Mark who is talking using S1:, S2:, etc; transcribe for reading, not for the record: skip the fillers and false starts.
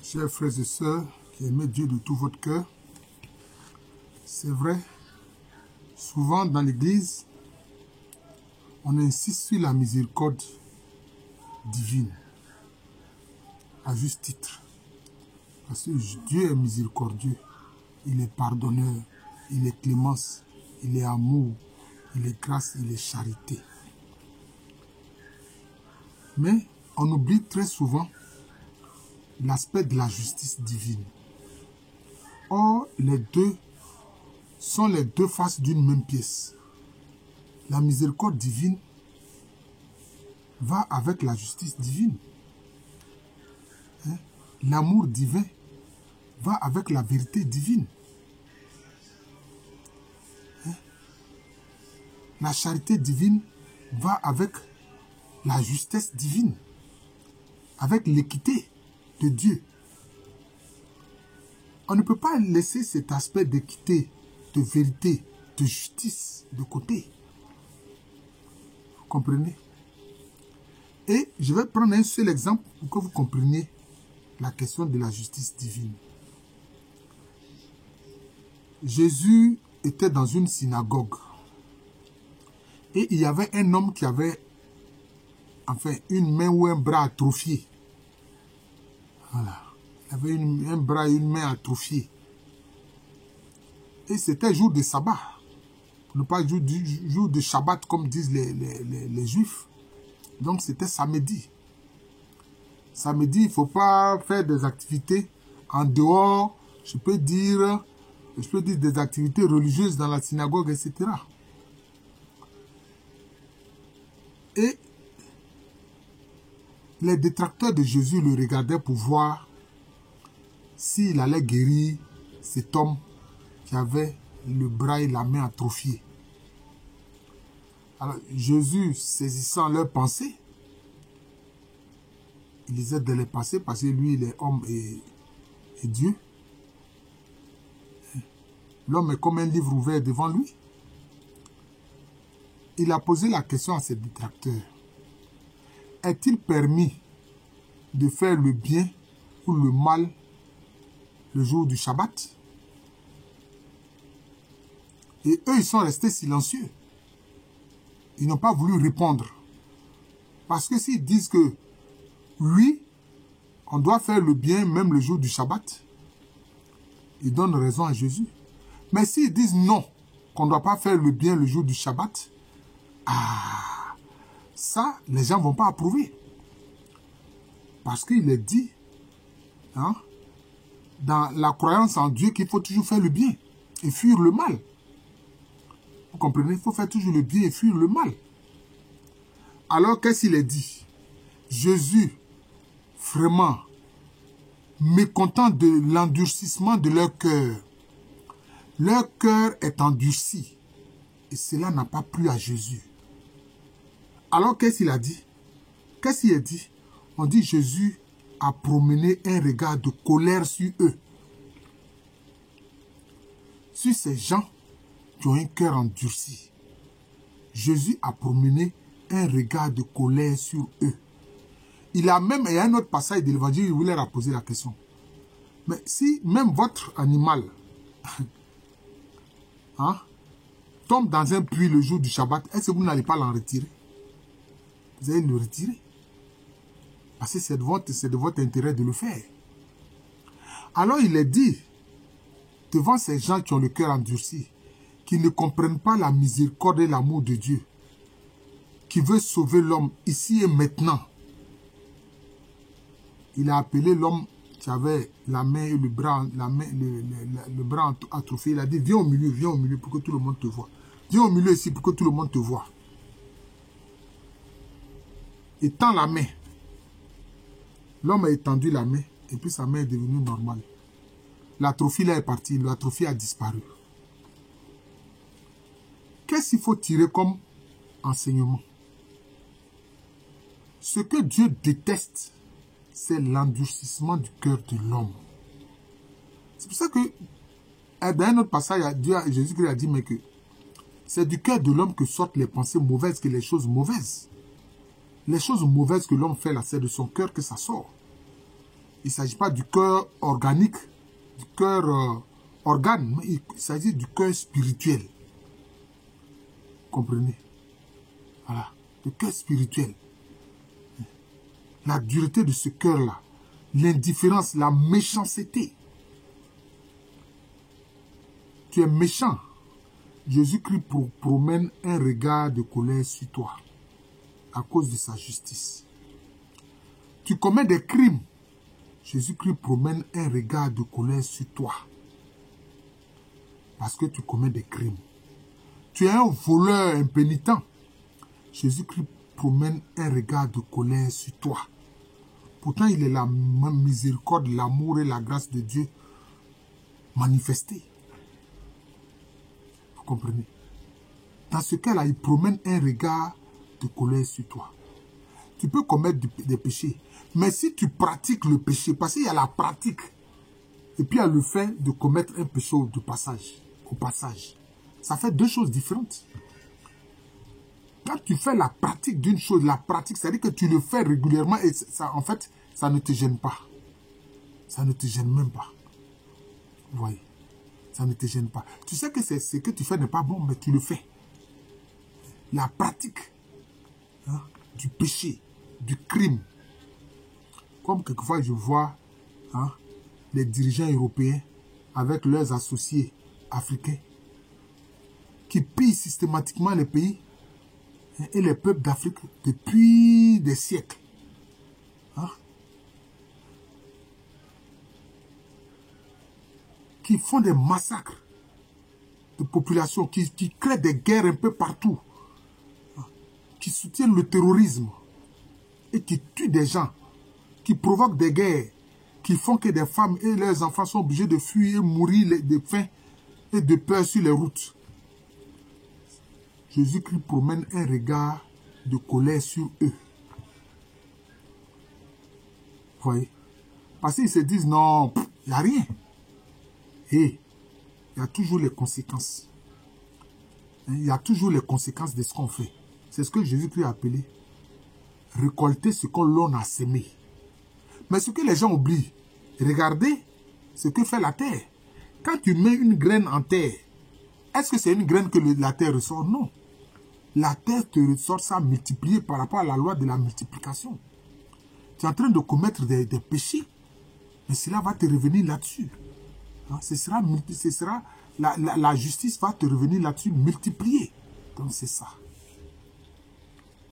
S1: Chers frères et sœurs, qui aimez Dieu de tout votre cœur, c'est vrai, souvent dans l'église, on insiste sur la miséricorde divine, à juste titre. Parce que Dieu est miséricordieux, il est pardonneur, il est clémence, il est amour, il est grâce, il est charité. Mais on oublie très souvent l'aspect de la justice divine. Or, les deux sont les deux faces d'une même pièce. La miséricorde divine va avec la justice divine. L'amour divin va avec la vérité divine. La charité divine va avec la justesse divine, avec l'équité de Dieu. On ne peut pas laisser cet aspect d'équité, de vérité, de justice de côté. Vous comprenez? Et je vais prendre un seul exemple pour que vous compreniez la question de la justice divine. Jésus était dans une synagogue et il y avait un homme qui avait une main ou un bras atrophié. Voilà. Il avait un bras et une main atrophiés. Et c'était jour de sabbat. Pour ne pas jour de Shabbat comme disent les Juifs. Donc c'était samedi. Samedi, il ne faut pas faire des activités en dehors, je peux dire des activités religieuses dans la synagogue, etc. Et les détracteurs de Jésus le regardaient pour voir s'il allait guérir cet homme qui avait le bras et la main atrophiés. Alors Jésus, saisissant leurs pensées, il lisait de les pensées parce que lui, il est homme et Dieu. L'homme est comme un livre ouvert devant lui. Il a posé la question à ses détracteurs. Est-il permis de faire le bien ou le mal le jour du Shabbat? Et eux, ils sont restés silencieux. Ils n'ont pas voulu répondre. Parce que s'ils disent que oui, on doit faire le bien même le jour du Shabbat, ils donnent raison à Jésus. Mais s'ils disent non, qu'on ne doit pas faire le bien le jour du Shabbat, ça, les gens ne vont pas approuver. Parce qu'il est dit, dans la croyance en Dieu, qu'il faut toujours faire le bien et fuir le mal. Vous comprenez? Il faut faire toujours le bien et fuir le mal. Alors, qu'est-ce qu'il est dit? Jésus, vraiment, mécontent de l'endurcissement de leur cœur. Leur cœur est endurci. Et cela n'a pas plu à Jésus. Alors, qu'est-ce qu'il a dit? Qu'est-ce qu'il a dit? On dit Jésus a promené un regard de colère sur eux. Sur ces gens qui ont un cœur endurci. Jésus a promené un regard de colère sur eux. Il y a un autre passage de l'évangile où il leur a posé la question. Mais si même votre animal tombe dans un puits le jour du Shabbat, est-ce que vous n'allez pas l'en retirer? Vous allez le retirer. Parce que c'est de votre intérêt de le faire. Alors il est dit, devant ces gens qui ont le cœur endurci, qui ne comprennent pas la miséricorde et l'amour de Dieu, qui veut sauver l'homme ici et maintenant. Il a appelé l'homme qui avait la main et le bras, le bras atrophié. Il a dit, viens au milieu pour que tout le monde te voie. Viens au milieu ici pour que tout le monde te voie. Il tend la main. L'homme a étendu la main et puis sa main est devenue normale. L'atrophie là est partie, l'atrophie a disparu. Qu'est-ce qu'il faut tirer comme enseignement? Ce que Dieu déteste, c'est l'endurcissement du cœur de l'homme. C'est pour ça que, dans un autre passage, Jésus-Christ a dit, mais que c'est du cœur de l'homme que sortent les pensées mauvaises que les choses mauvaises. Les choses mauvaises que l'homme fait là, c'est de son cœur que ça sort. Il ne s'agit pas du cœur organique, du cœur organe, mais il s'agit du cœur spirituel. Comprenez? Voilà, le cœur spirituel. La dureté de ce cœur-là, l'indifférence, la méchanceté. Tu es méchant. Jésus-Christ promène un regard de colère sur toi à cause de sa justice. Tu commets des crimes. Jésus-Christ promène un regard de colère sur toi parce que tu commets des crimes. Tu es un voleur impénitent. Jésus-Christ promène un regard de colère sur toi. Pourtant, il est la miséricorde, l'amour et la grâce de Dieu manifestée. Vous comprenez? Dans ce cas-là, il promène un regard de colère sur toi. Tu peux commettre des péchés. Mais si tu pratiques le péché, parce qu'il y a la pratique, et puis il y a le fait de commettre un péché au passage. Ça fait deux choses différentes. Quand tu fais la pratique d'une chose, la pratique, c'est-à-dire que tu le fais régulièrement et ça, en fait, ça ne te gêne pas. Ça ne te gêne même pas. Vous voyez? Ça ne te gêne pas. Tu sais que ce que tu fais n'est pas bon, mais tu le fais. La pratique du péché, du crime. Comme quelquefois je vois les dirigeants européens avec leurs associés africains qui pillent systématiquement les pays et les peuples d'Afrique depuis des siècles. Qui font des massacres de populations, qui créent des guerres un peu partout, qui soutiennent le terrorisme et qui tuent des gens, qui provoquent des guerres, qui font que des femmes et leurs enfants sont obligés de fuir et mourir de faim et de peur sur les routes. Jésus-Christ promène un regard de colère sur eux. Vous voyez? Parce qu'ils se disent, non, il n'y a rien. Et il y a toujours les conséquences. Il y a toujours les conséquences de ce qu'on fait. C'est ce que Jésus-Christ a appelé récolter ce que l'on a semé. Mais ce que les gens oublient, regardez ce que fait la terre. Quand tu mets une graine en terre, est-ce que c'est une graine que la terre ressort? Non. La terre te ressort ça multiplié par rapport à la loi de la multiplication. Tu es en train de commettre des péchés, mais cela va te revenir là-dessus. La justice va te revenir là-dessus multipliée. Donc c'est ça.